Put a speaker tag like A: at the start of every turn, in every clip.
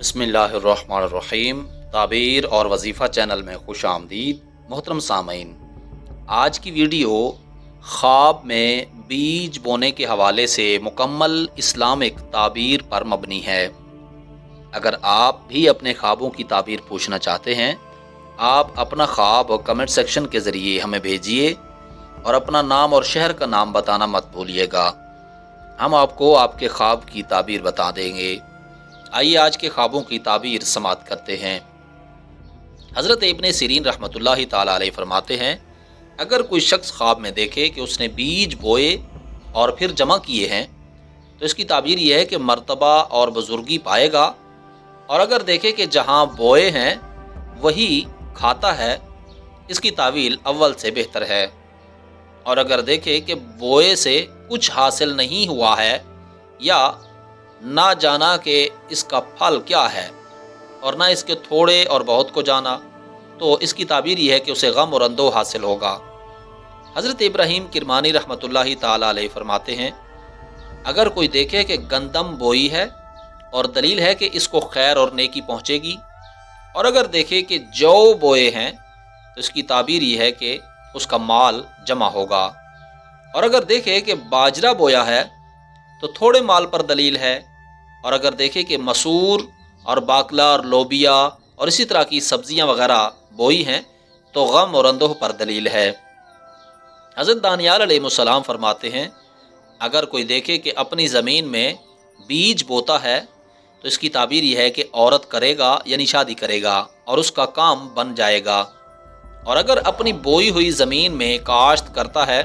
A: बिस्मिल्लाहिर्रहमानिर्रहीम। ताबीर और वजीफ़ा चैनल में खुश आमदीद। मोहतरम सामीन, आज की वीडियो ख्वाब में बीज बोने के हवाले से मुकम्मल इस्लामिक ताबीर पर मबनी है। अगर आप भी अपने ख्वाबों की ताबीर पूछना चाहते हैं, आप अपना ख्वाब कमेंट सेक्शन के ज़रिए हमें भेजिए और अपना नाम और शहर का नाम बताना मत भूलिएगा। हम आपको आपके ख्वाब की ताबीर बता देंगे। आइए आज के ख्वाबों की ताबीर समात करते हैं। हज़रत इब्ने सिरीन रहमतुल्लाहि ताला अलैह फरमाते हैं, अगर कोई शख्स ख्वाब में देखे कि उसने बीज बोए और फिर जमा किए हैं तो इसकी ताबीर यह है कि मर्तबा और बुजुर्गी पाएगा, और अगर देखे कि जहाँ बोए हैं वही खाता है, इसकी तावील अव्वल से बेहतर है। और अगर देखे कि बोए से कुछ हासिल नहीं हुआ है या ना जाना कि इसका फल क्या है और ना इसके थोड़े और बहुत को जाना, तो इसकी ताबीर यह है कि उसे गम और अंदो हासिल होगा। हज़रत इब्राहीम किरमानी रहमतुल्लाहि ताला अलैह फरमाते हैं, अगर कोई देखे कि गंदम बोई है और दलील है कि इसको खैर और नेकी पहुँचेगी, और अगर देखे कि जौ बोए हैं तो इसकी ताबीर यह है कि उसका माल जमा होगा। और अगर देखे कि बाजरा बोया है तो थोड़े माल पर दलील है, और अगर देखे कि मसूर और बाकला और लोबिया और इसी तरह की सब्जियां वगैरह बोई हैं तो गम और अंदोह पर दलील है। हज़रत दानियाल अलैहिस्सलाम फरमाते हैं, अगर कोई देखे कि अपनी ज़मीन में बीज बोता है तो इसकी ताबीर यह है कि औरत करेगा यानी शादी करेगा और उसका काम बन जाएगा। और अगर अपनी बोई हुई ज़मीन में काश्त करता है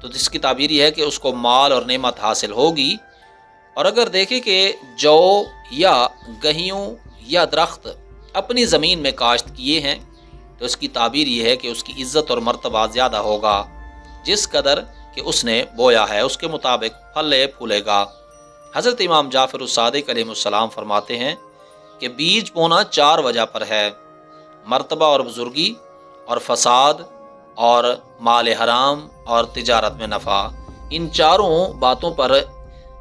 A: तो इसकी ताबीर यह है कि उसको माल और नेमत हासिल होगी। और अगर देखे कि जौ या गहियों या दरख्त अपनी ज़मीन में काश्त किए हैं तो इसकी ताबीर यह है कि उसकी इज़्ज़त और मर्तबा ज़्यादा होगा। जिस कदर कि उसने बोया है उसके मुताबिक फले फूलेगा। हज़रत इमाम जाफ़र सादिक़ अलैहिस्सलाम फरमाते हैं कि बीज बोना 4 वजह पर है: मर्तबा और बुजुर्गी और फसाद और माल हराम और तिजारत में नफ़ा। इन चारों बातों पर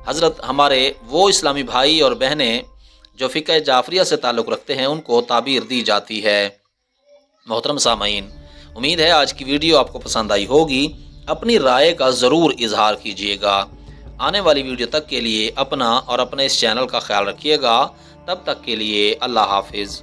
A: हज़रत हमारे वो इस्लामी भाई और बहनें जो फ़िक़्ह जाफ़रिया से ताल्लुक़ रखते हैं उनको ताबीर दी जाती है। मोहतरम सामीन, उम्मीद है आज की वीडियो आपको पसंद आई होगी। अपनी राय का ज़रूर इजहार कीजिएगा। आने वाली वीडियो तक के लिए अपना और अपने इस चैनल का ख्याल रखिएगा। तब तक के लिए अल्लाह हाफिज़।